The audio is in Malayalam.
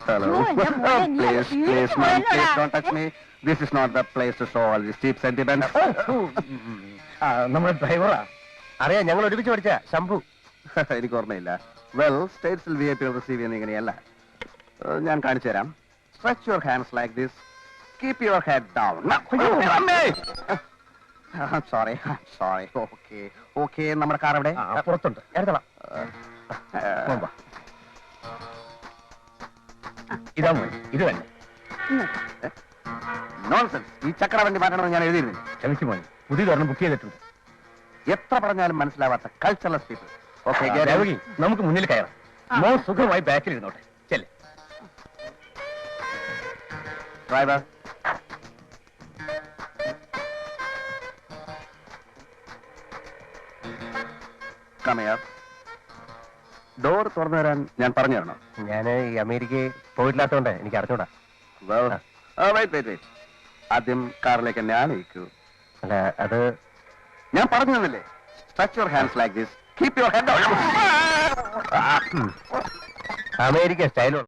Hello. Please, please, ma'am, please don't touch me. This is not the place to show all these cheap sentiments. നമ്മുടെ ഡ്രൈവറാ. അറിയാം, ഞങ്ങൾ ഒരുമിച്ച് പഠിച്ച ശംഭു. എനിക്ക് ഓർമ്മയില്ല. വെൽ, സ്റ്റേറ്റ്സിൽ വി ഐ പി റിസീവ് ചെയ്യുന്ന ഇങ്ങനെയല്ല. ഞാൻ കാണിച്ചു തരാം. Stretch your hands like this. Keep your head down. Sorry sorry. Okay okay. നമ്മുടെ കാർ എവിടെ? പുറത്തുണ്ട്, എടുത്തോളാം. ഇതാ മോനെ, ഇത് തന്നെ. നോൺസെൻസ്. ഈ ചക്ര വണ്ടി മാറ്റണമെന്ന് ഞാൻ എഴുതിയിരുന്നു. ക്ഷമിച്ചു മോനെ, പുതിയതൊരെണ്ണം ബുക്ക് ചെയ്തിട്ടുണ്ട്. എത്ര പറഞ്ഞാലും മനസ്സിലാവാത്ത കൾച്ചറലെസ് പീപ്പിൾ. ഓക്കെ, നമുക്ക് മുന്നിൽ കയറാം. മോ സുഖമായി ബാക്കിൽ ഇരുന്നോട്ടെ. ചെല്ലേ ഡ്രൈവർ. ഡോർ തുറന്നു തരാൻ ഞാൻ പറഞ്ഞു തരണോ? ഞാൻ ഈ അമേരിക്കയിൽ പോയിട്ടില്ലാത്തോണ്ട് എനിക്ക് അറിഞ്ഞൂടാ. ആദ്യം കാറിലേക്ക് എന്നെ ആനയിക്കൂ. അല്ല, അത് ഞാൻ പറഞ്ഞു തന്നില്ലേ? Stretch your hands like this. Keep your head down. America സ്റ്റൈലുള്ള